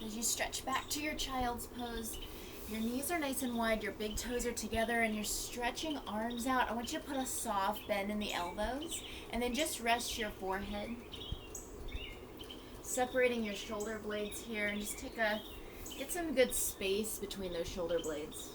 As you stretch back to your child's pose, your knees are nice and wide, your big toes are together, and you're stretching arms out. I want you to put a soft bend in the elbows, and then just rest your forehead. Separating your shoulder blades here, and just get some good space between those shoulder blades.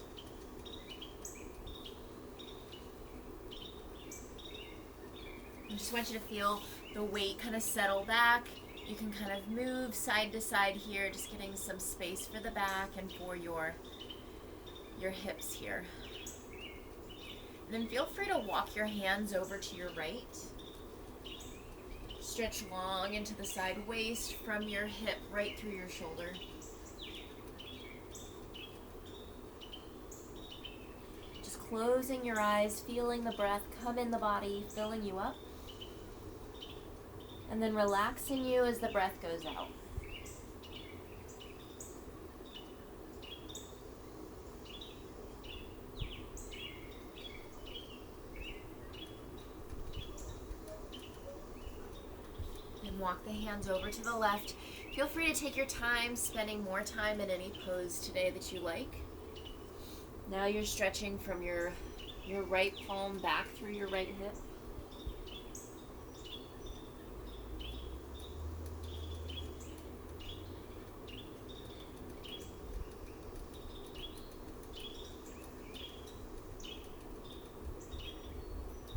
I just want you to feel the weight kind of settle back. You can kind of move side to side here, just getting some space for the back and for your hips here. And then feel free to walk your hands over to your right. Stretch long into the side waist from your hip right through your shoulder. Just closing your eyes, feeling the breath come in the body, filling you up. And then relaxing you as the breath goes out. And walk the hands over to the left. Feel free to take your time, spending more time in any pose today that you like. Now you're stretching from your right palm back through your right hip.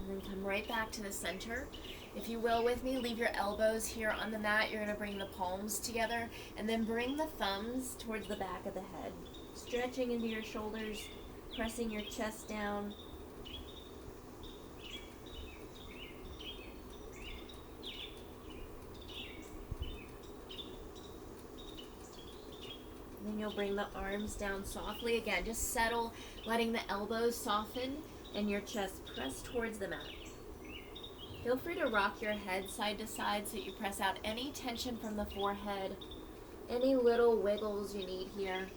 And then come right back to the center. If you will with me, leave your elbows here on the mat. You're going to bring the palms together and then bring the thumbs towards the back of the head. Stretching into your shoulders, pressing your chest down. And then you'll bring the arms down softly. Again, just settle, letting the elbows soften and your chest press towards the mat. Feel free to rock your head side to side so you press out any tension from the forehead, any little wiggles you need here.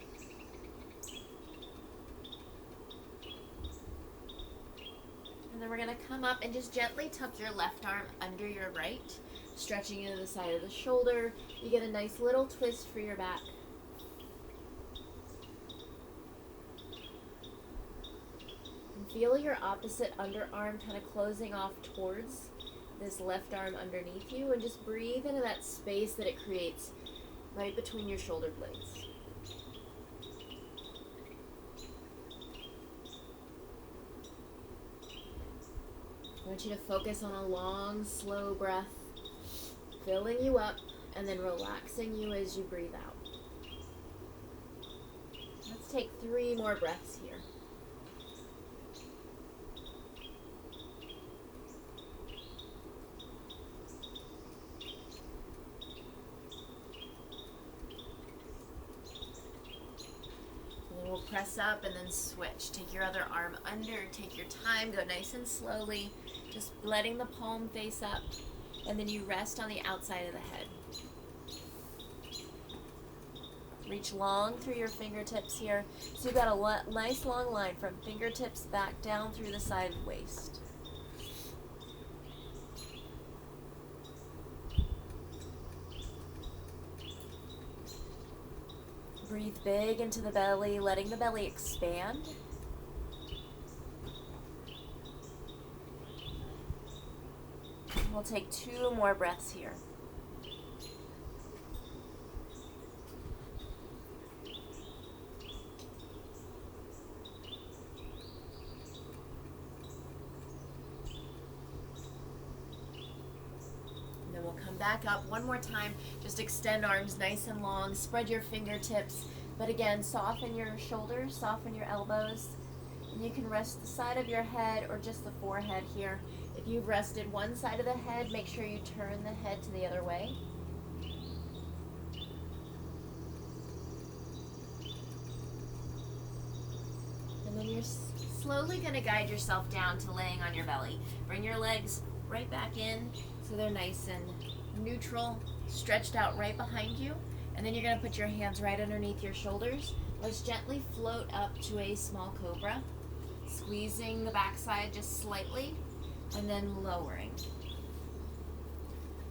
And then we're going to come up and just gently tuck your left arm under your right, stretching into the side of the shoulder. You get a nice little twist for your back. Feel your opposite underarm kind of closing off towards this left arm underneath you, and just breathe into that space that it creates right between your shoulder blades. I want you to focus on a long, slow breath, filling you up and then relaxing you as you breathe out. Let's take 3 more breaths here. We'll press up and then switch. Take your other arm under, take your time, go nice and slowly, just letting the palm face up, and then you rest on the outside of the head. Reach long through your fingertips here. So you've got a nice long line from fingertips back down through the side of the waist. Breathe big into the belly, letting the belly expand. We'll take 2 more breaths here. Back up one more time. Just extend arms nice and long. Spread your fingertips. But again, soften your shoulders, soften your elbows. And you can rest the side of your head or just the forehead here. If you've rested one side of the head, make sure you turn the head to the other way. And then you're slowly going to guide yourself down to laying on your belly. Bring your legs right back in so they're nice and neutral, stretched out right behind you, and then you're going to put your hands right underneath your shoulders. Let's gently float up to a small cobra, squeezing the backside just slightly, and then lowering.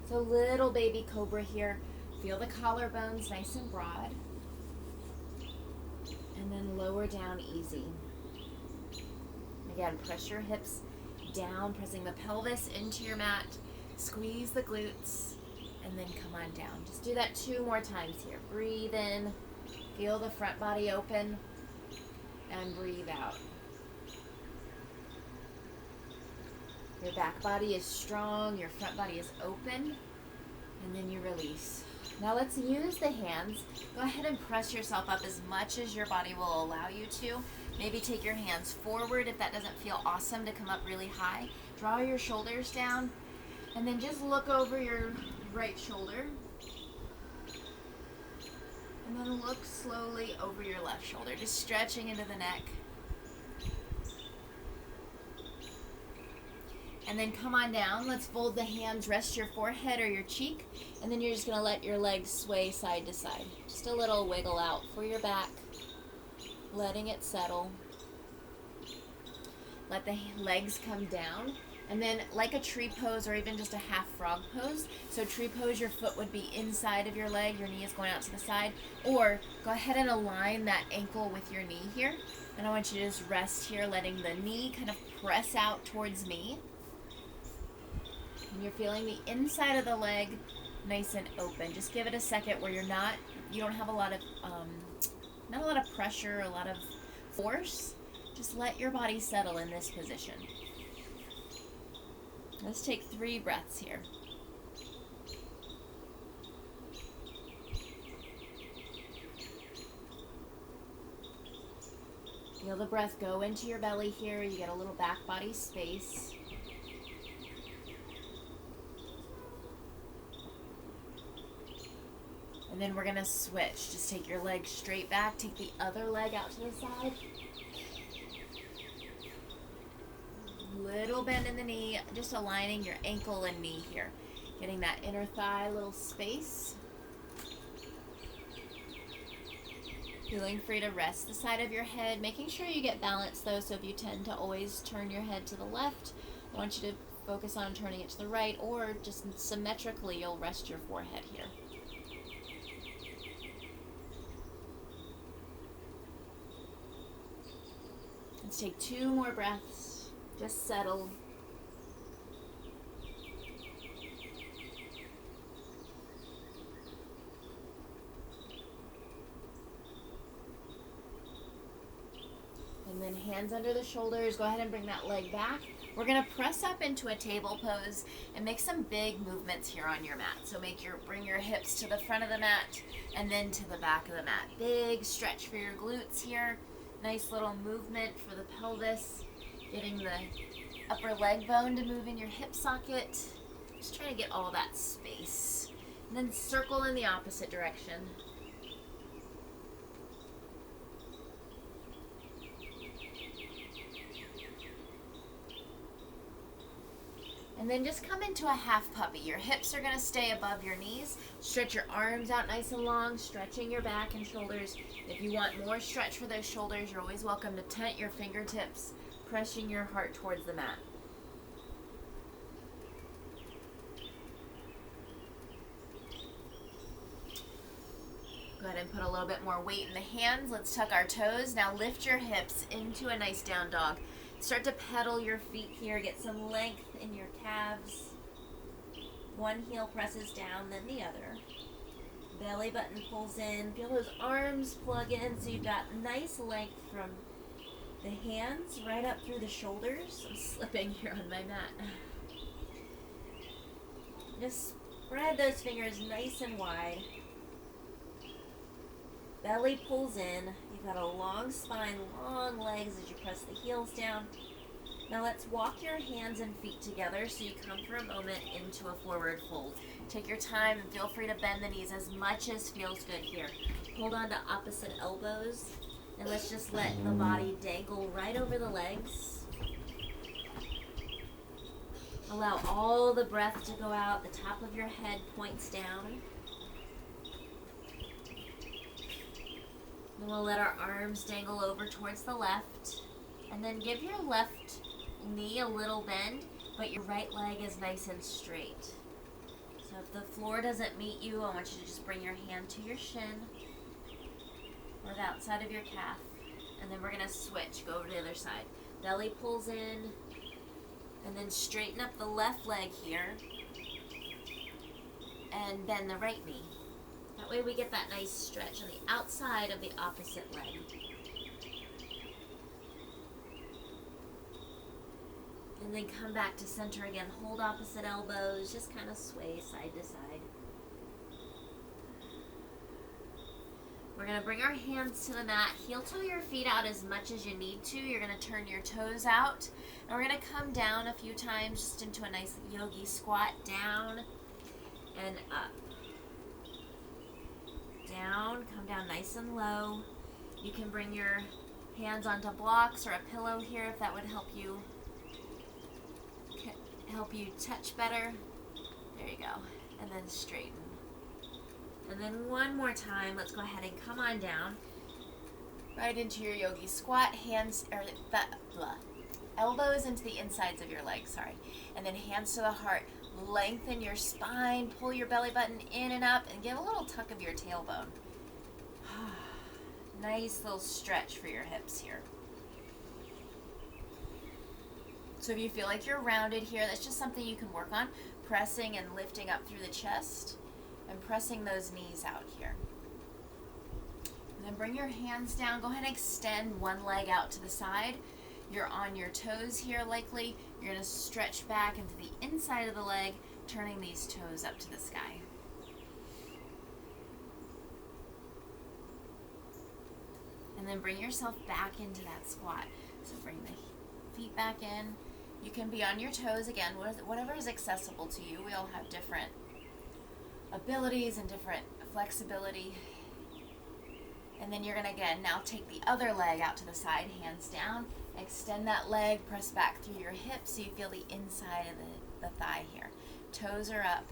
So little baby cobra here. Feel the collarbones nice and broad. And then lower down easy. Again, press your hips down, pressing the pelvis into your mat. Squeeze the glutes, and then come on down. Just do that 2 more times here. Breathe in, feel the front body open, and breathe out. Your back body is strong, your front body is open, and then you release. Now let's use the hands. Go ahead and press yourself up as much as your body will allow you to. Maybe take your hands forward if that doesn't feel awesome to come up really high. Draw your shoulders down, and then just look over your right shoulder. And then look slowly over your left shoulder, just stretching into the neck. And then come on down. Let's fold the hands, rest your forehead or your cheek, and then you're just gonna let your legs sway side to side. Just a little wiggle out for your back, letting it settle. Let the legs come down, and then like a tree pose or even just a half frog pose. So tree pose, your foot would be inside of your leg, your knee is going out to the side, or go ahead and align that ankle with your knee here. And I want you to just rest here, letting the knee kind of press out towards me. And you're feeling the inside of the leg nice and open. Just give it a second where you don't have a lot of, not a lot of pressure, a lot of force. Just let your body settle in this position. Let's take 3 breaths here. Feel the breath go into your belly here. You get a little back body space. And then we're gonna switch. Just take your leg straight back, take the other leg out to the side. Little bend in the knee, just aligning your ankle and knee here. Getting that inner thigh, little space. Feeling free to rest the side of your head, making sure you get balance though, so if you tend to always turn your head to the left, I want you to focus on turning it to the right, or just symmetrically you'll rest your forehead here. Let's take 2 more breaths. Just settle. And then hands under the shoulders. Go ahead and bring that leg back. We're going to press up into a table pose and make some big movements here on your mat. So bring your hips to the front of the mat and then to the back of the mat. Big stretch for your glutes here. Nice little movement for the pelvis. Getting the upper leg bone to move in your hip socket. Just trying to get all that space. And then circle in the opposite direction. And then just come into a half puppy. Your hips are going to stay above your knees. Stretch your arms out nice and long, stretching your back and shoulders. If you want more stretch for those shoulders, you're always welcome to tent your fingertips, pressing your heart towards the mat. Go ahead and put a little bit more weight in the hands. Let's tuck our toes. Now lift your hips into a nice down dog. Start to pedal your feet here. Get some length in your calves. One heel presses down, then the other. Belly button pulls in. Feel those arms plug in so you've got nice length from the hands right up through the shoulders. I'm slipping here on my mat. Just spread those fingers nice and wide. Belly pulls in. You've got a long spine, long legs as you press the heels down. Now let's walk your hands and feet together so you come for a moment into a forward fold. Take your time and feel free to bend the knees as much as feels good here. Hold on to opposite elbows and let's just let the body dangle right over the legs. Allow all the breath to go out. The top of your head points down. And we'll let our arms dangle over towards the left. And then give your left knee a little bend, but your right leg is nice and straight. So if the floor doesn't meet you, I want you to just bring your hand to your shin or the outside of your calf. And then we're gonna switch, go over to the other side. Belly pulls in, and then straighten up the left leg here, and bend the right knee. That way we get that nice stretch on the outside of the opposite leg. And then come back to center again. Hold opposite elbows, just kind of sway side to side. We're gonna bring our hands to the mat, heel toe your feet out as much as you need to. You're gonna turn your toes out, and we're gonna come down a few times just into a nice yogi squat, down and up. Down, come down nice and low. You can bring your hands onto blocks or a pillow here if that would help you touch better. There you go. And then straighten. And then one more time, let's go ahead and come on down. Right into your yogi squat, elbows into the insides of your legs, And then hands to the heart. Lengthen your spine, pull your belly button in and up, and give a little tuck of your tailbone. Nice little stretch for your hips here. So if you feel like you're rounded here, that's just something you can work on, pressing and lifting up through the chest and pressing those knees out here. And then bring your hands down. Go ahead and extend one leg out to the side. You're on your toes here likely. You're going to stretch back into the inside of the leg, turning these toes up to the sky. And then bring yourself back into that squat. So bring the feet back in. You can be on your toes again, whatever is accessible to you. We all have different abilities and different flexibility. And then you're going to, again, now take the other leg out to the side, hands down. Extend that leg, press back through your hips so you feel the inside of the thigh here. Toes are up.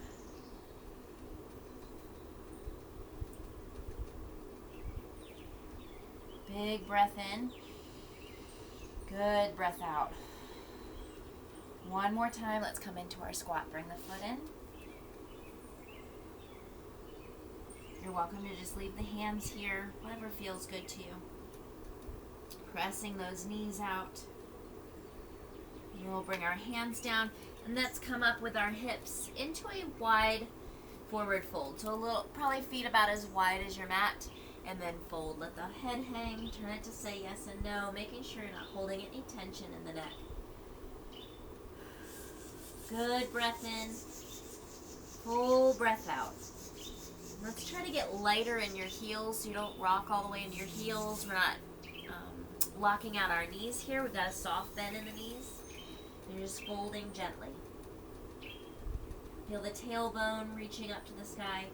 Big breath in. Good breath out. One more time, let's come into our squat. Bring the foot in. You're welcome to just leave the hands here, whatever feels good to you. Pressing those knees out. And we'll bring our hands down, and let's come up with our hips into a wide forward fold. So a little, probably feet about as wide as your mat, and then fold. Let the head hang, turn it to say yes and no, making sure you're not holding any tension in the neck. Good breath in, full breath out. Let's try to get lighter in your heels so you don't rock all the way into your heels. We're not locking out our knees here. We've got a soft bend in the knees. You're just folding gently. Feel the tailbone reaching up to the sky.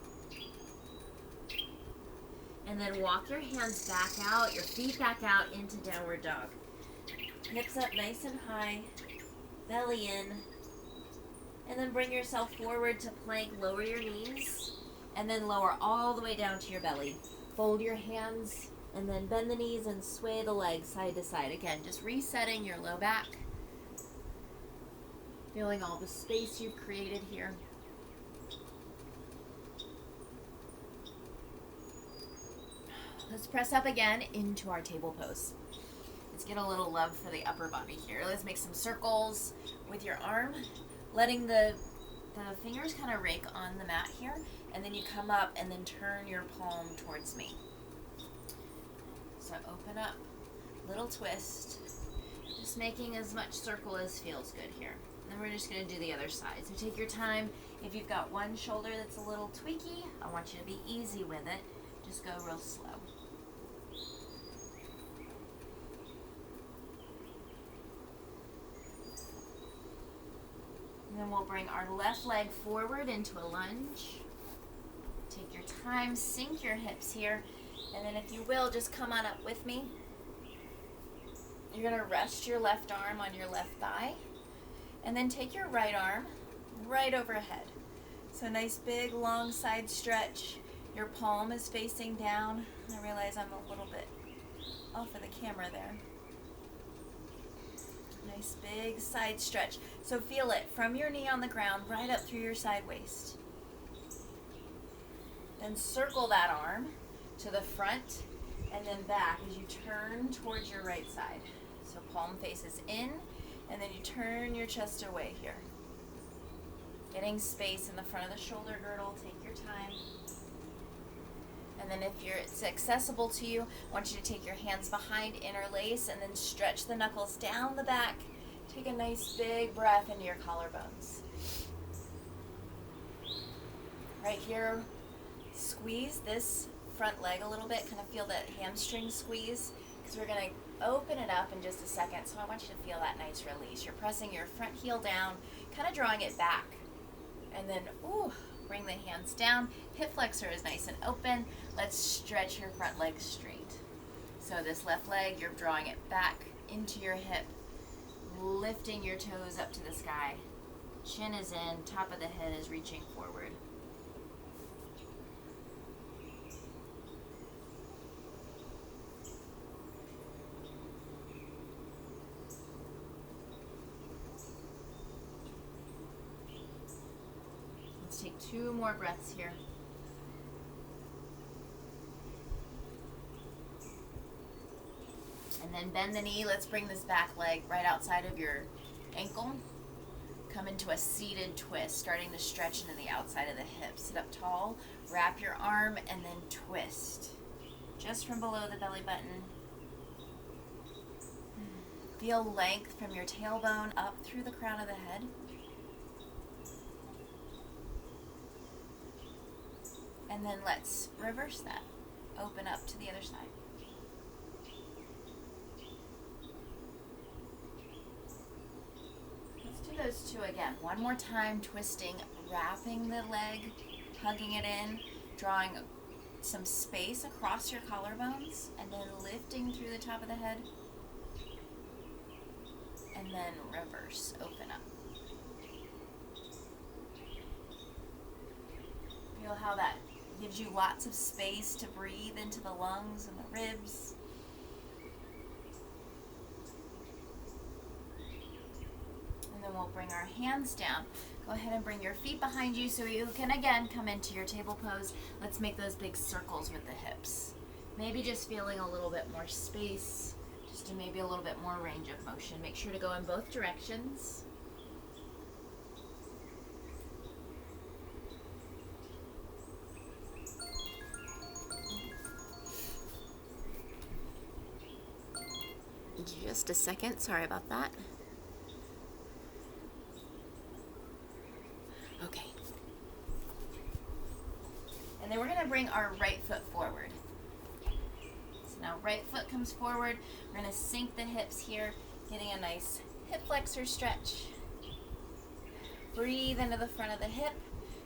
And then walk your hands back out, your feet back out into downward dog. Hips up nice and high, belly in. And then bring yourself forward to plank, lower your knees, and then lower all the way down to your belly. Fold your hands, and then bend the knees and sway the legs side to side. Again, just resetting your low back. Feeling all the space you've created here. Let's press up again into our table pose. Let's get a little love for the upper body here. Let's make some circles with your arm, letting the fingers kind of rake on the mat here, and then you come up and then turn your palm towards me. So open up, little twist, just making as much circle as feels good here. And then we're just going to do the other side. So take your time. If you've got one shoulder that's a little tweaky, I want you to be easy with it. Just go real slow. And then we'll bring our left leg forward into a lunge. Take your time, sink your hips here. And then if you will, just come on up with me. You're going to rest your left arm on your left thigh. And then take your right arm right overhead. So nice big long side stretch. Your palm is facing down. I realize I'm a little bit off of the camera there. Nice big side stretch. So feel it from your knee on the ground right up through your side waist. Then circle that arm to the front and then back as you turn towards your right side. So palm faces in, and then you turn your chest away here. Getting space in the front of the shoulder girdle, take your time. And then if it's accessible to you, I want you to take your hands behind, interlace, and then stretch the knuckles down the back. Take a nice big breath into your collarbones. Right here, squeeze this front leg a little bit, kind of feel that hamstring squeeze, because we're going to open it up in just a second. So I want you to feel that nice release. You're pressing your front heel down, kind of drawing it back. And then, bring the hands down. Hip flexor is nice and open. Let's stretch your front leg straight. So this left leg, you're drawing it back into your hip, lifting your toes up to the sky. Chin is in, top of the head is reaching forward. Let's take 2 more breaths here. And then bend the knee. Let's bring this back leg right outside of your ankle. Come into a seated twist, starting to stretch into the outside of the hips. Sit up tall, wrap your arm, and then twist. Just from below the belly button. Feel length from your tailbone up through the crown of the head. And then let's reverse that. Open up to the other side. Let's do those 2 again. One more time, twisting, wrapping the leg, hugging it in, drawing some space across your collarbones, and then lifting through the top of the head. And then reverse, open up. Feel how that gives you lots of space to breathe into the lungs and the ribs. And then we'll bring our hands down. Go ahead and bring your feet behind you so you can again come into your table pose. Let's make those big circles with the hips. Maybe just feeling a little bit more space, just to maybe a little bit more range of motion. Make sure to go in both directions. Just a second, sorry about that. Okay. And then we're going to bring our right foot forward. So now right foot comes forward. We're going to sink the hips here, getting a nice hip flexor stretch. Breathe into the front of the hip.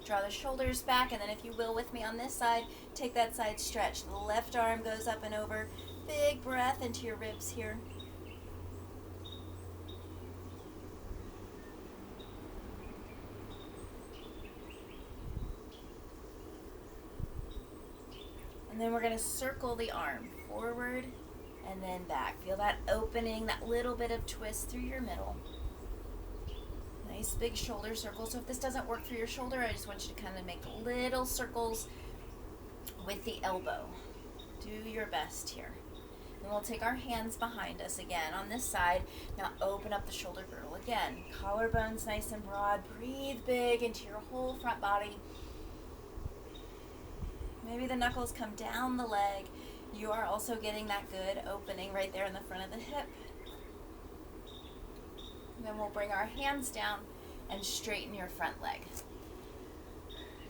Draw the shoulders back, and then if you will with me on this side, take that side stretch. The left arm goes up and over. Big breath into your ribs here. And then we're going to circle the arm forward and then back. Feel that opening, that little bit of twist through your middle. Nice big shoulder circle. So if this doesn't work for your shoulder, I just want you to kind of make little circles with the elbow. Do your best here. Then we'll take our hands behind us again on this side. Now open up the shoulder girdle again. Collarbones nice and broad. Breathe big into your whole front body. Maybe the knuckles come down the leg. You are also getting that good opening right there in the front of the hip. And then we'll bring our hands down and straighten your front leg.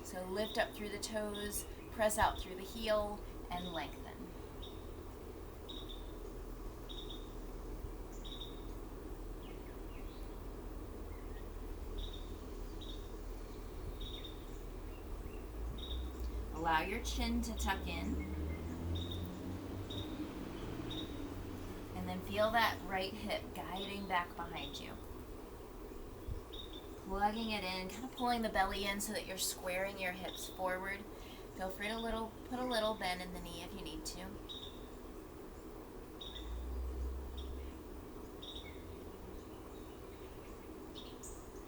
So lift up through the toes, press out through the heel, and lengthen. Allow your chin to tuck in. And then feel that right hip guiding back behind you. Plugging it in, kind of pulling the belly in so that you're squaring your hips forward. Feel free to put a little bend in the knee if you need to.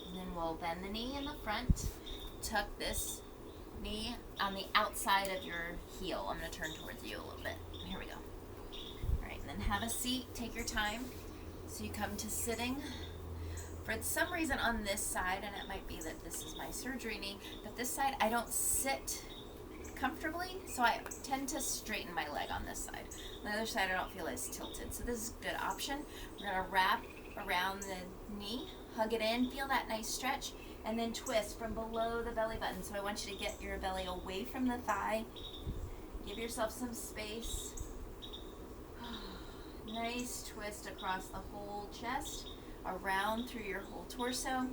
And then we'll bend the knee in the front. Tuck this knee on the outside of your heel. I'm going to turn towards you a little bit. Here we go. And have a seat, take your time. So you come to sitting. For some reason on this side, and it might be that this is my surgery knee, but this side I don't sit comfortably, so I tend to straighten my leg on this side. On the other side I don't feel as tilted, so this is a good option. We're going to wrap around the knee, hug it in, feel that nice stretch, and then twist from below the belly button. So I want you to get your belly away from the thigh. Give yourself some space. Nice twist across the whole chest, around through your whole torso.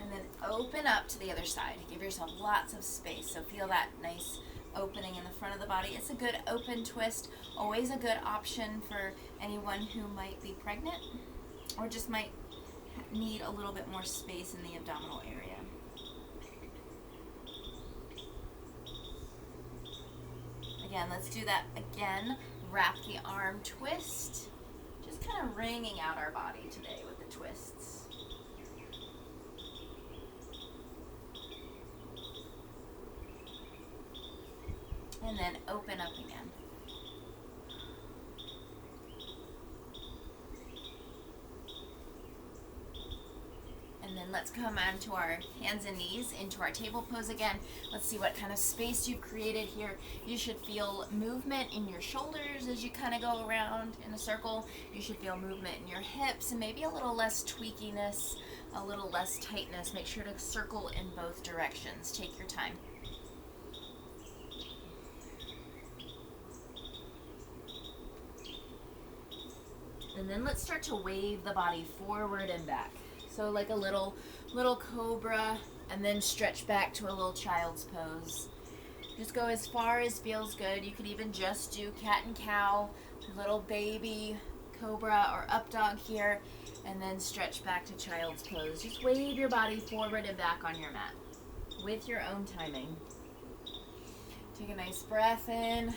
And then open up to the other side. Give yourself lots of space. So feel that nice opening in the front of the body. It's a good open twist. Always a good option for anyone who might be pregnant or just might need a little bit more space in the abdominal area. Again, let's do that again. Wrap the arm twist. Just kind of wringing out our body today with the twists. And then open up again. And then let's come onto our hands and knees into our table pose again. Let's see what kind of space you've created here. You should feel movement in your shoulders as you kind of go around in a circle. You should feel movement in your hips and maybe a little less tweakiness, a little less tightness. Make sure to circle in both directions. Take your time. And then let's start to wave the body forward and back. So like a little cobra, and then stretch back to a little child's pose. Just go as far as feels good. You could even just do cat and cow, little baby cobra or up dog here, and then stretch back to child's pose. Just wave your body forward and back on your mat with your own timing. Take a nice breath in,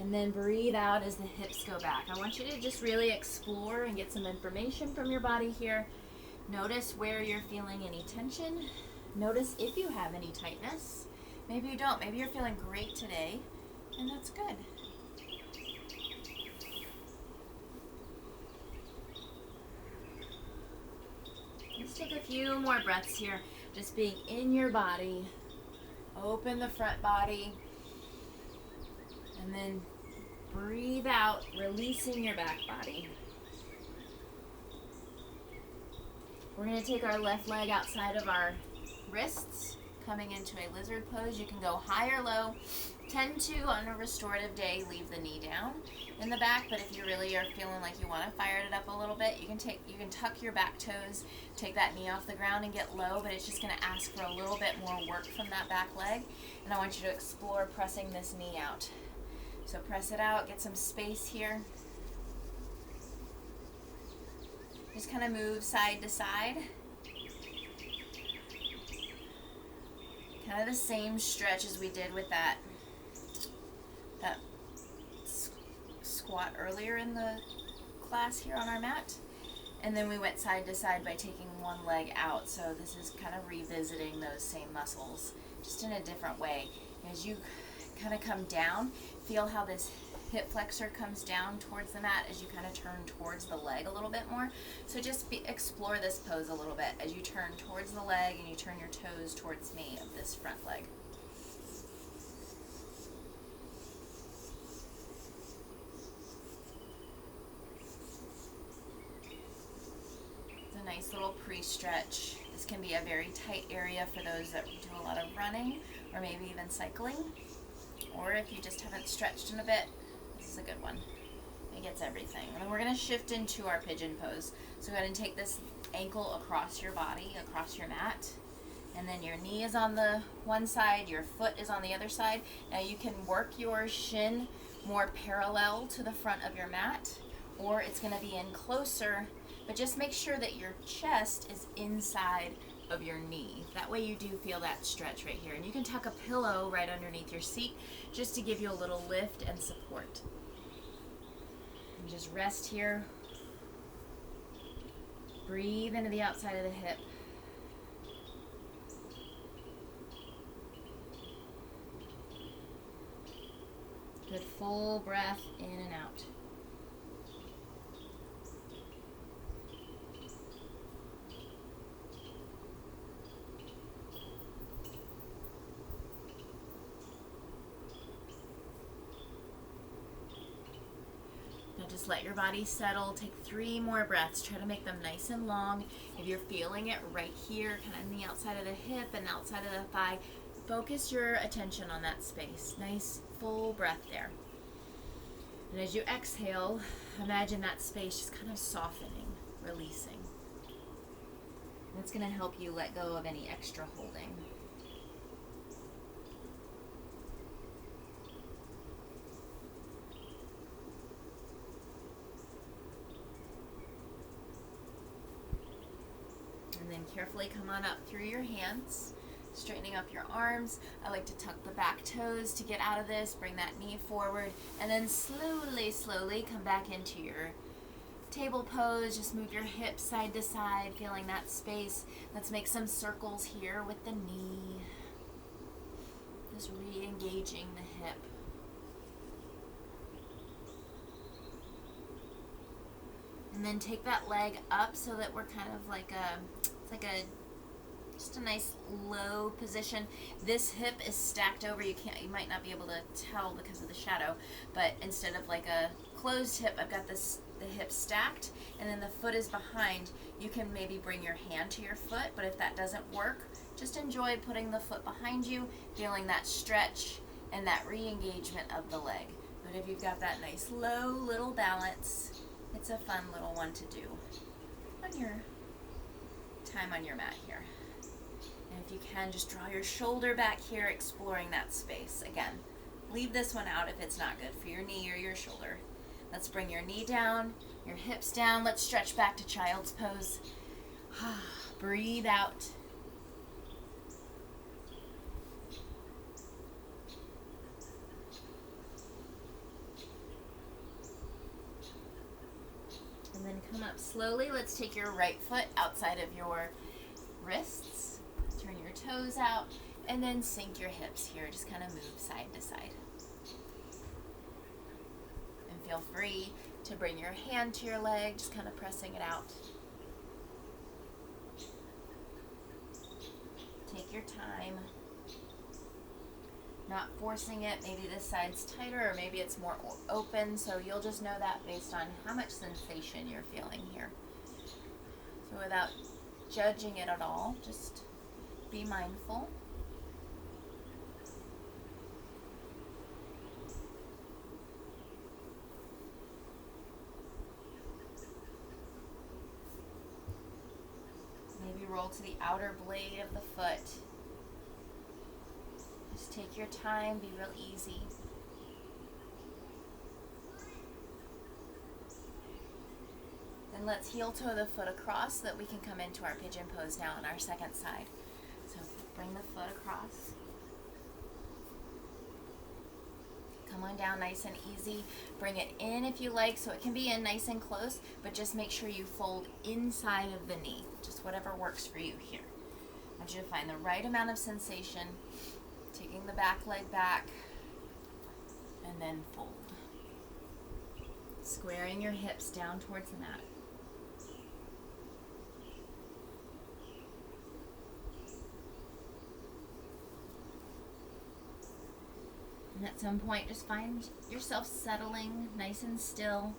and then breathe out as the hips go back. I want you to just really explore and get some information from your body here. Notice where you're feeling any tension. Notice if you have any tightness. Maybe you don't. Maybe you're feeling great today, and that's good. Let's take a few more breaths here. Just being in your body. Open the front body. And then breathe out, releasing your back body. We're going to take our left leg outside of our wrists, coming into a lizard pose. You can go high or low. Tend to, on a restorative day, leave the knee down in the back, but if you really are feeling like you want to fire it up a little bit, you can tuck your back toes, take that knee off the ground and get low, but it's just going to ask for a little bit more work from that back leg. And I want you to explore pressing this knee out. So press it out, get some space here. Just kind of move side to side. Kind of the same stretch as we did with that squat earlier in the class here on our mat. And then we went side to side by taking one leg out. So this is kind of revisiting those same muscles, just in a different way. As you kind of come down, feel how this hip flexor comes down towards the mat as you kind of turn towards the leg a little bit more. So just explore this pose a little bit as you turn towards the leg and you turn your toes towards me of this front leg. It's a nice little pre-stretch. This can be a very tight area for those that do a lot of running or maybe even cycling. Or if you just haven't stretched in a bit, this is a good one. It gets everything. And then we're going to shift into our pigeon pose. So go ahead and take this ankle across your body, across your mat. And then your knee is on the one side, your foot is on the other side. Now you can work your shin more parallel to the front of your mat, or it's going to be in closer, but just make sure that your chest is inside of your knee. That way you do feel that stretch right here. And you can tuck a pillow right underneath your seat just to give you a little lift and support. And just rest here. Breathe into the outside of the hip. Good full breath in and out. Now just let your body settle. Take 3 more breaths. Try to make them nice and long. If you're feeling it right here, kind of in the outside of the hip and outside of the thigh, focus your attention on that space. Nice full breath there. And as you exhale, imagine that space just kind of softening, releasing. That's going to help you let go of any extra holding. And then carefully come on up through your hands, straightening up your arms. I like to tuck the back toes to get out of this, bring that knee forward, and then slowly come back into your table pose. Just move your hips side to side, feeling that space. Let's make some circles here with the knee. Just re-engaging the hip. And then take that leg up so that we're kind of like just a nice low position. This hip is stacked over. You might not be able to tell because of the shadow, but instead of like a closed hip, I've got the hip stacked, and then the foot is behind. You can maybe bring your hand to your foot, but if that doesn't work, just enjoy putting the foot behind you, feeling that stretch and that re-engagement of the leg. But if you've got that nice low little balance, it's a fun little one to do on your time on your mat here. And if you can, just draw your shoulder back here, exploring that space. Again, leave this one out if it's not good for your knee or your shoulder. Let's bring your knee down, your hips down. Let's stretch back to child's pose. Breathe out. And then come up slowly. Let's take your right foot outside of your wrists. Turn your toes out, and then sink your hips here. Just kind of move side to side. And feel free to bring your hand to your leg, just kind of pressing it out. Take your time. Not forcing it. Maybe this side's tighter or maybe it's more open, so you'll just know that based on how much sensation you're feeling here. So without judging it at all, just be mindful. Maybe roll to the outer blade of the foot. Just take your time, be real easy. Then let's heel toe the foot across so that we can come into our pigeon pose now on our second side. So bring the foot across. Come on down nice and easy. Bring it in if you like, so it can be in nice and close, but just make sure you fold inside of the knee. Just whatever works for you here. I want you to find the right amount of sensation. Taking the back leg back, and then fold. Squaring your hips down towards the mat. And at some point, just find yourself settling nice and still.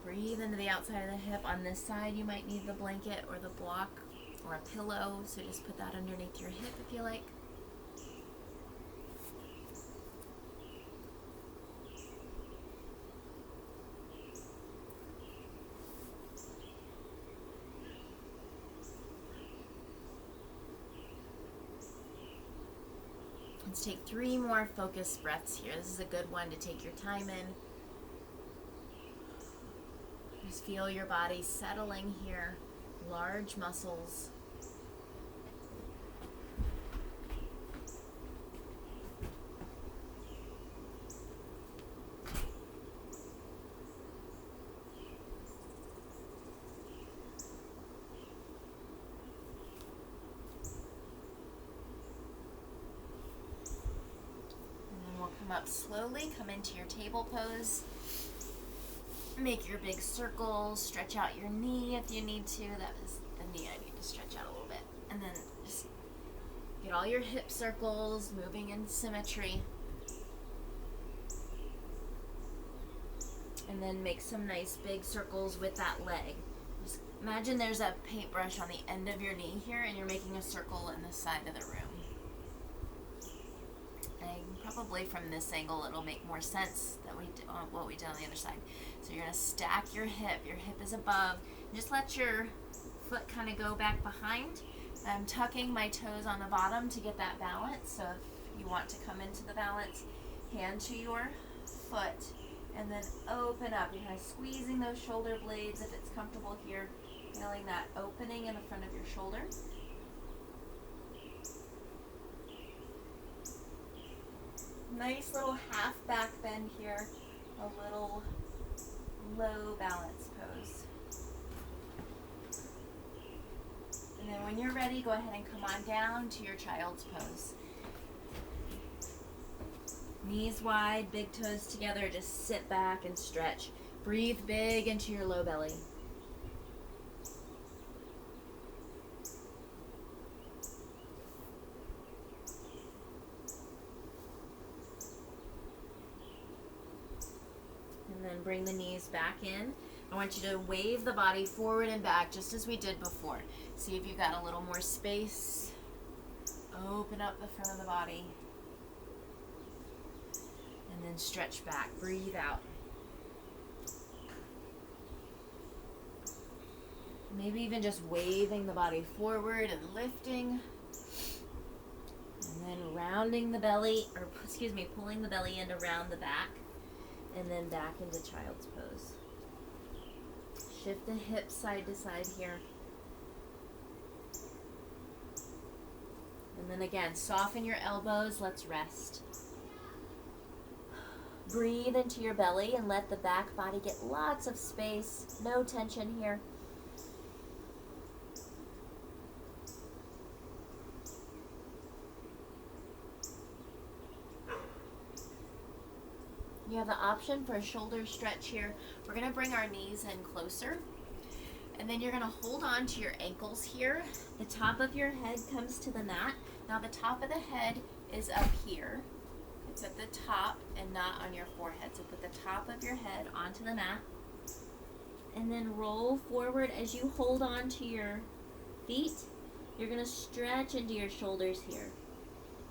Breathe into the outside of the hip. On this side, you might need the blanket or the block or a pillow, so just put that underneath your hip if you like. Let's take 3 more focused breaths here. This is a good one to take your time in. Just feel your body settling here, large muscles. Come up slowly, come into your table pose. Make your big circles, stretch out your knee if you need to. That is the knee I need to stretch out a little bit. And then just get all your hip circles moving in symmetry. And then make some nice big circles with that leg. Just imagine there's a paintbrush on the end of your knee here and you're making a circle in the side of the room. And probably from this angle it'll make more sense that what we did on the other side. So you're going to stack your hip is above, and just let your foot kind of go back behind. I'm tucking my toes on the bottom to get that balance, so if you want to come into the balance, hand to your foot, and then open up. You're kind of squeezing those shoulder blades if it's comfortable here, feeling that opening in the front of your shoulder. Nice little half back bend here, a little low balance pose. And then when you're ready, go ahead and come on down to your child's pose. Knees wide, big toes together, just sit back and stretch. Breathe big into your low belly. And then bring the knees back in. I want you to wave the body forward and back just as we did before. See if you've got a little more space. Open up the front of the body. And then stretch back. Breathe out. Maybe even just waving the body forward and lifting. And then rounding the belly, pulling the belly in around the back. And then back into child's pose. Shift the hips side to side here. And then again, soften your elbows. Let's rest. Breathe into your belly and let the back body get lots of space. No tension here. You have the option for a shoulder stretch here. We're going to bring our knees in closer. And then you're going to hold on to your ankles here. The top of your head comes to the mat. Now the top of the head is up here. It's at the top and not on your forehead. So put the top of your head onto the mat. And then roll forward as you hold on to your feet. You're going to stretch into your shoulders here.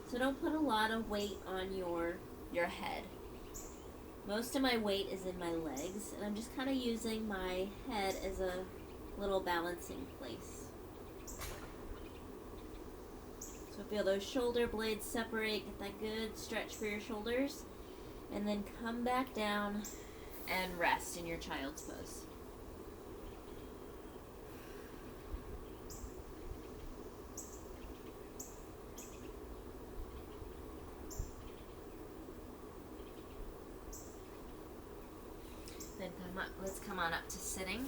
So don't put a lot of weight on your head. Most of my weight is in my legs, and I'm just kind of using my head as a little balancing place. So feel those shoulder blades separate, get that good stretch for your shoulders, and then come back down and rest in your child's pose. Then let's come on up to sitting.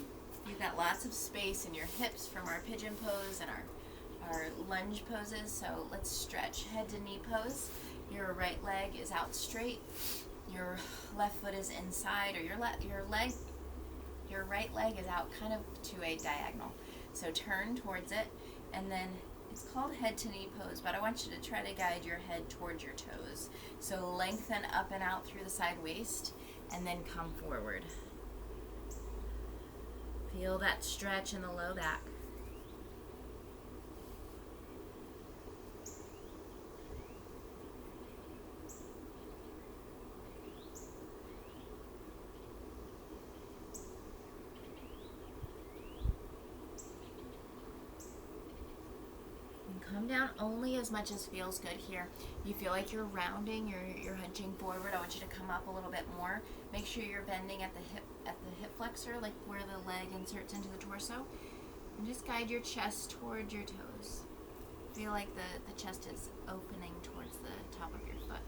You've got lots of space in your hips from our pigeon pose and our lunge poses, so let's stretch. Head to knee pose. Your right leg is out straight. Your left foot is inside, or your right leg is out kind of to a diagonal. So turn towards it, and then it's called head to knee pose, but I want you to try to guide your head towards your toes. So lengthen up and out through the side waist, and then come forward. Feel that stretch in the low back. Come down only as much as feels good here. You feel like you're rounding, you're hunching forward. I want you to come up a little bit more. Make sure you're bending at the hip flexor, like where the leg inserts into the torso. And just guide your chest towards your toes. Feel like the chest is opening towards the top of your foot.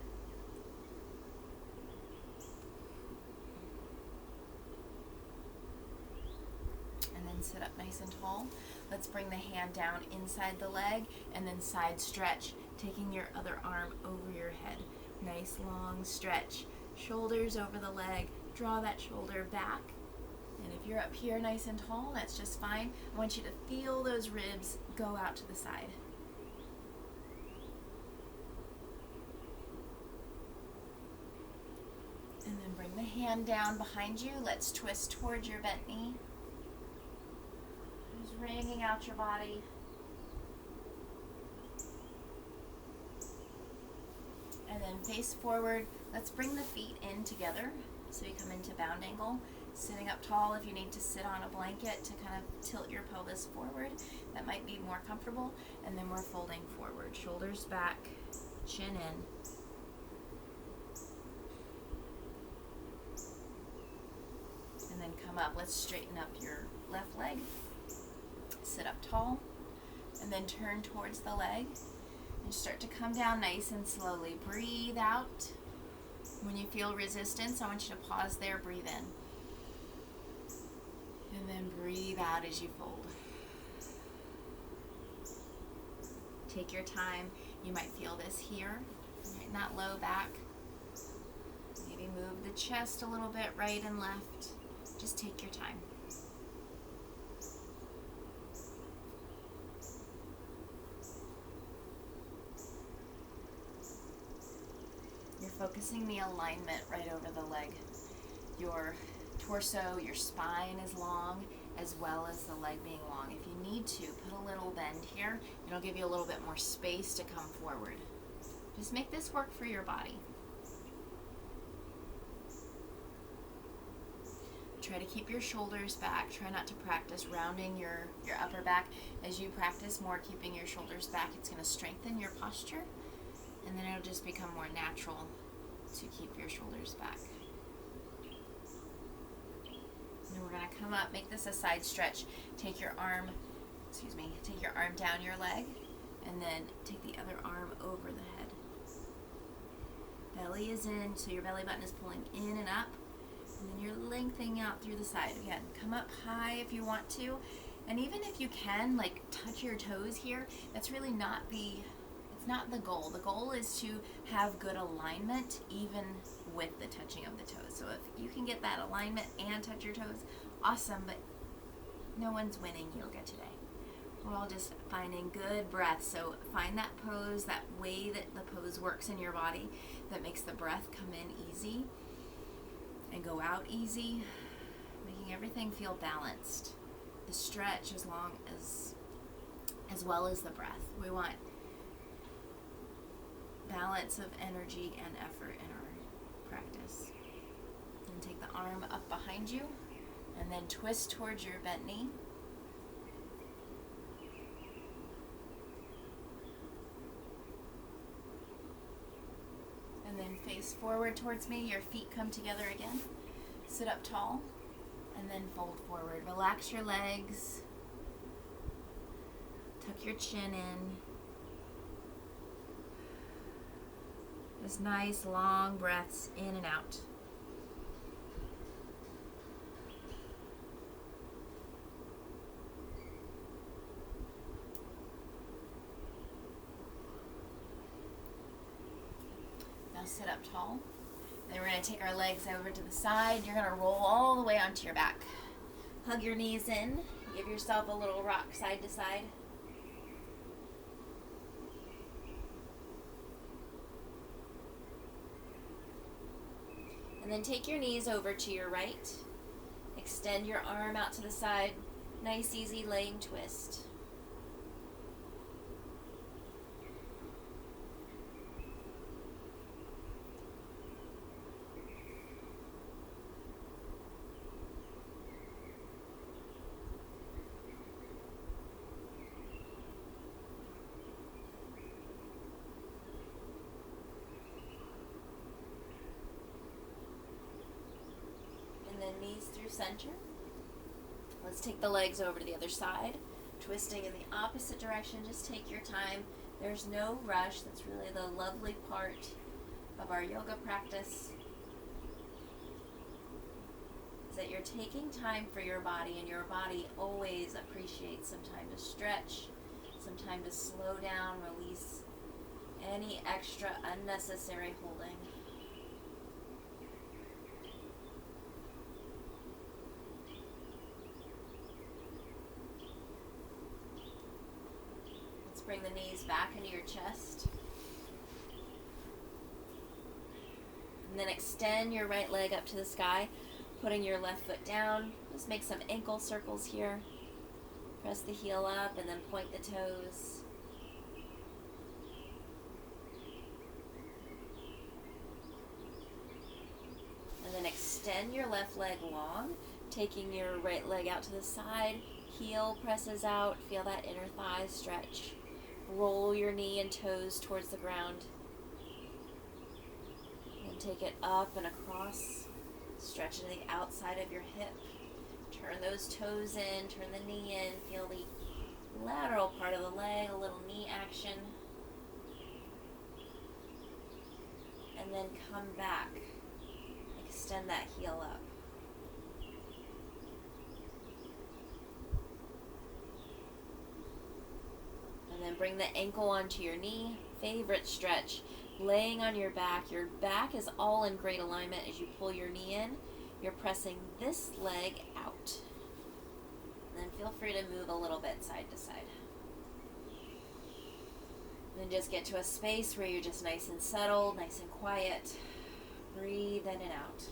And then sit up nice and tall. Let's bring the hand down inside the leg and then side stretch, taking your other arm over your head. Now Nice long stretch. Shoulders over the leg. Draw that shoulder back. And if you're up here nice and tall, that's just fine. I want you to feel those ribs go out to the side. And then bring the hand down behind you. Let's twist towards your bent knee. Just wringing out your body. And then face forward. Let's bring the feet in together. So you come into bound angle. Sitting up tall if you need to sit on a blanket to kind of tilt your pelvis forward. That might be more comfortable. And then we're folding forward. Shoulders back, chin in. And then come up. Let's straighten up your left leg. Sit up tall. And then turn towards the leg. And start to come down nice and slowly. Breathe out. When you feel resistance, I want you to pause there, breathe in. And then breathe out as you fold. Take your time. You might feel this here, in that low back. Maybe move the chest a little bit, right and left. Just take your time. You're focusing the alignment right over the leg. Your torso, your spine is long, as well as the leg being long. If you need to, put a little bend here. It'll give you a little bit more space to come forward. Just make this work for your body. Try to keep your shoulders back. Try not to practice rounding your upper back. As you practice more keeping your shoulders back, it's going to strengthen your posture, and then it'll just become more natural to keep your shoulders back. And we're going to come up, make this a side stretch. Take your arm down your leg, and then take the other arm over the head. Belly is in, so your belly button is pulling in and up, and then you're lengthening out through the side. Again, come up high if you want to, and even if you can, like, touch your toes here, that's really not the goal. The goal is to have good alignment even with the touching of the toes. So if you can get that alignment and touch your toes, awesome, but no one's winning. You'll get today. We're all just finding good breath. So find that pose, that way that the pose works in your body that makes the breath come in easy and go out easy, making everything feel balanced. The stretch as well as the breath. We want balance of energy and effort in our practice. And take the arm up behind you and then twist towards your bent knee. And then face forward towards me. Your feet come together again. Sit up tall and then fold forward. Relax your legs. Tuck your chin in. Just nice long breaths in and out. Now sit up tall. Then we're going to take our legs over to the side. You're going to roll all the way onto your back. Hug your knees in. Give yourself a little rock side to side. And then take your knees over to your right. Extend your arm out to the side. Nice, easy laying twist. Knees through center. Let's take the legs over to the other side, twisting in the opposite direction. Just take your time. There's no rush. That's really the lovely part of our yoga practice, is that you're taking time for your body, and your body always appreciates some time to stretch, some time to slow down, release, Any extra unnecessary holding. Let's bring the knees back into your chest. And then extend your right leg up to the sky, putting your left foot down. Just make some ankle circles here. Press the heel up and then point the toes. And then extend your left leg long, taking your right leg out to the side. Heel presses out. Feel that inner thigh stretch. Roll your knee and toes towards the ground. And take it up and across. Stretch to the outside of your hip. Turn those toes in, turn the knee in. Feel the lateral part of the leg, a little knee action. And then come back. Extend that heel up. And then bring the ankle onto your knee. Favorite stretch. Laying on your back. Your back is all in great alignment as you pull your knee in. You're pressing this leg out. And then feel free to move a little bit side to side. And then just get to a space where you're just nice and settled, nice and quiet. Breathe in and out.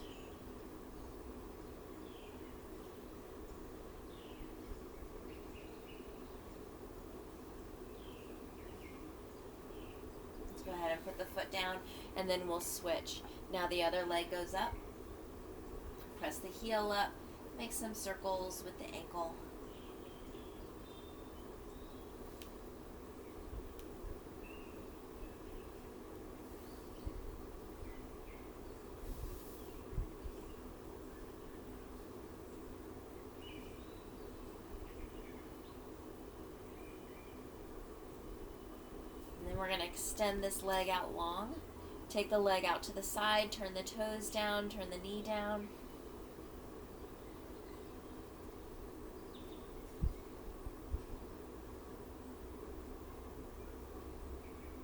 Let's go ahead and put the foot down, and then we'll switch. Now the other leg goes up. Press the heel up. Make some circles with the ankle. We're going to extend this leg out long. Take the leg out to the side, turn the toes down, turn the knee down.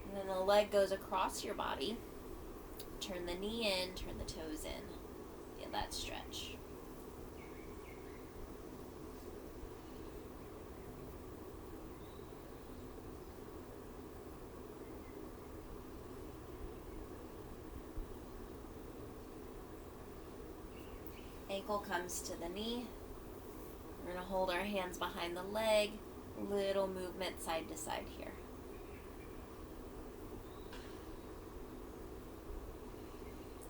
And then the leg goes across your body. Turn the knee in, turn the toes in. Feel that stretch. Ankle comes to the knee. We're going to hold our hands behind the leg. Little movement side to side here.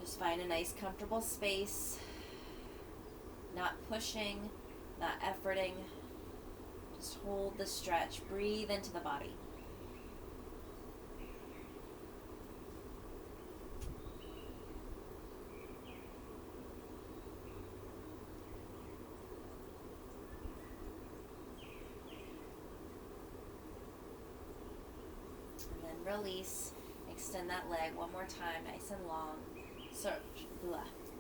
Just find a nice comfortable space. Not pushing, not efforting. Just hold the stretch. Breathe into the body. Release. Extend that leg one more time, nice and long.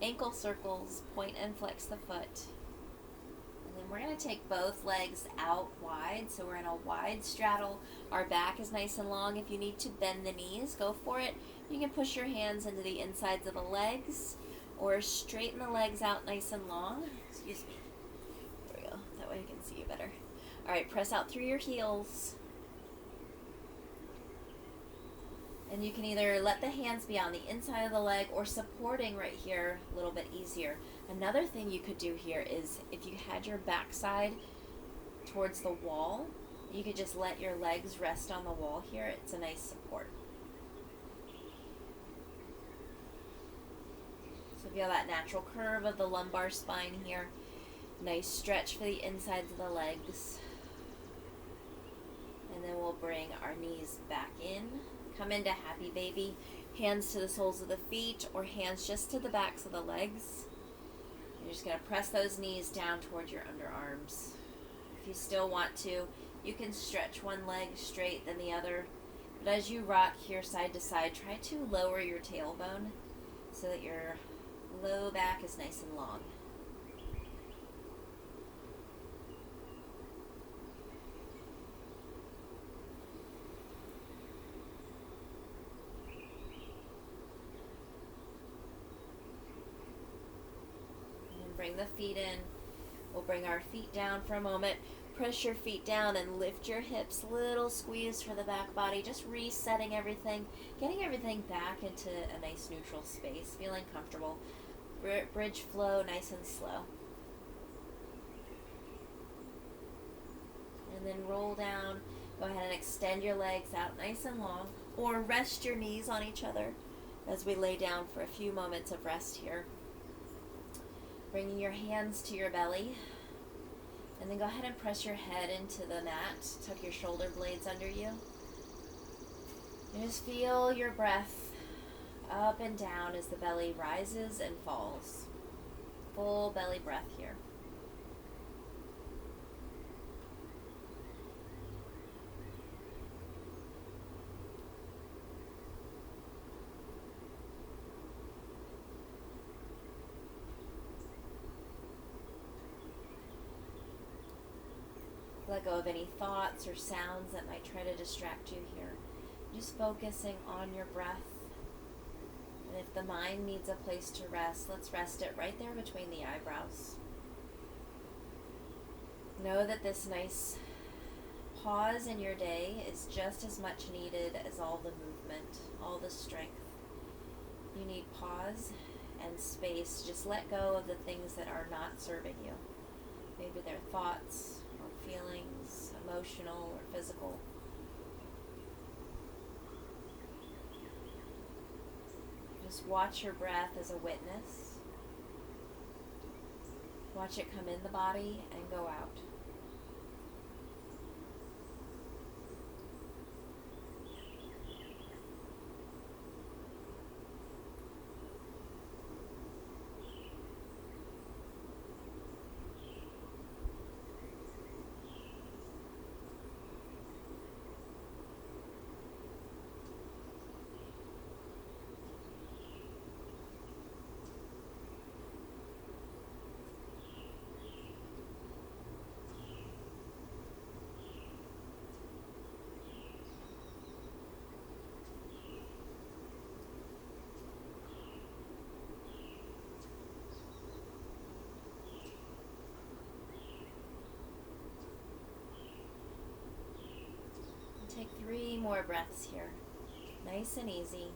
Ankle circles, point and flex the foot. And then we're going to take both legs out wide, so we're in a wide straddle. Our back is nice and long. If you need to bend the knees, go for it. You can push your hands into the insides of the legs, or straighten the legs out nice and long. Excuse me. There we go. That way I can see you better. All right, press out through your heels. And you can either let the hands be on the inside of the leg or supporting right here a little bit easier. Another thing you could do here is if you had your backside towards the wall, you could just let your legs rest on the wall here. It's a nice support. So feel that natural curve of the lumbar spine here. Nice stretch for the insides of the legs. And then we'll bring our knees back in. Come into happy baby. Hands to the soles of the feet or hands just to the backs of the legs. You're just going to press those knees down towards your underarms. If you still want to, you can stretch one leg straight then the other. But as you rock here side to side, try to lower your tailbone so that your low back is nice and long. bring the feet in. We'll bring our feet down for a moment. Press your feet down and lift your hips. Little squeeze for the back body. Just resetting everything. Getting everything back into a nice neutral space. Feeling comfortable. Bridge flow nice and slow. And then roll down. Go ahead and extend your legs out nice and long. Or rest your knees on each other as we lay down for a few moments of rest here. Bringing your hands to your belly. And then go ahead and press your head into the mat. Tuck your shoulder blades under you. And just feel your breath up and down as the belly rises and falls. Full belly breath here. Let go of any thoughts or sounds that might try to distract you here. Just focusing on your breath. And if the mind needs a place to rest, let's rest it right there between the eyebrows. Know that this nice pause in your day is just as much needed as all the movement, all the strength. You need pause and space. Just let go of the things that are not serving you. Maybe they're thoughts, or feelings, emotional or physical. Just watch your breath as a witness. Watch it come in the body and go out. Take 3 more breaths here. Nice and easy.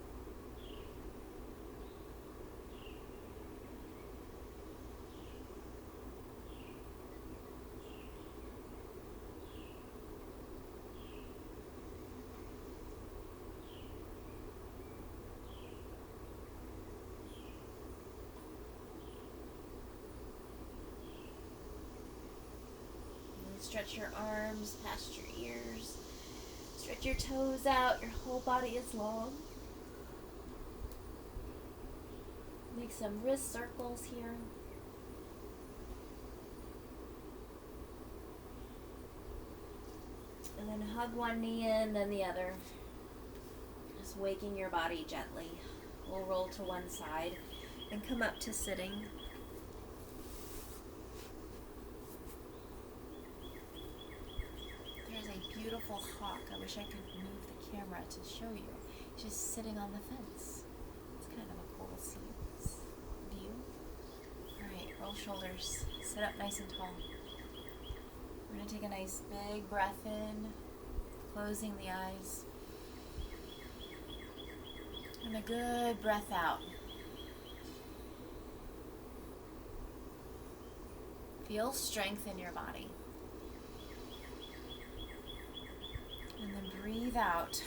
Stretch your arms past your ears. Stretch your toes out. Your whole body is long. Make some wrist circles here. And then hug one knee in, then the other. Just waking your body gently. We'll roll to one side and come up to sitting. Beautiful hawk. I wish I could move the camera to show you. Just sitting on the fence. It's kind of a cool view. Alright, roll shoulders. Sit up nice and tall. We're going to take a nice big breath in, closing the eyes. And a good breath out. Feel strength in your body. And then breathe out.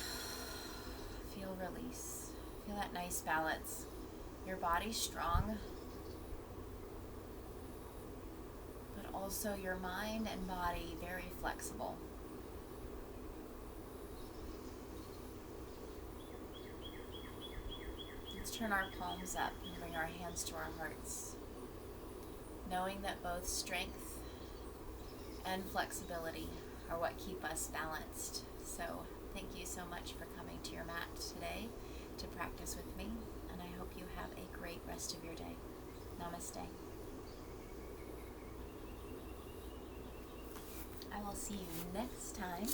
Feel release. Feel that nice balance. Your body's strong, but also your mind and body very flexible. Let's turn our palms up and bring our hands to our hearts, knowing that both strength and flexibility are what keep us balanced. So thank you so much for coming to your mat today to practice with me, and I hope you have a great rest of your day. Namaste. I will see you next time.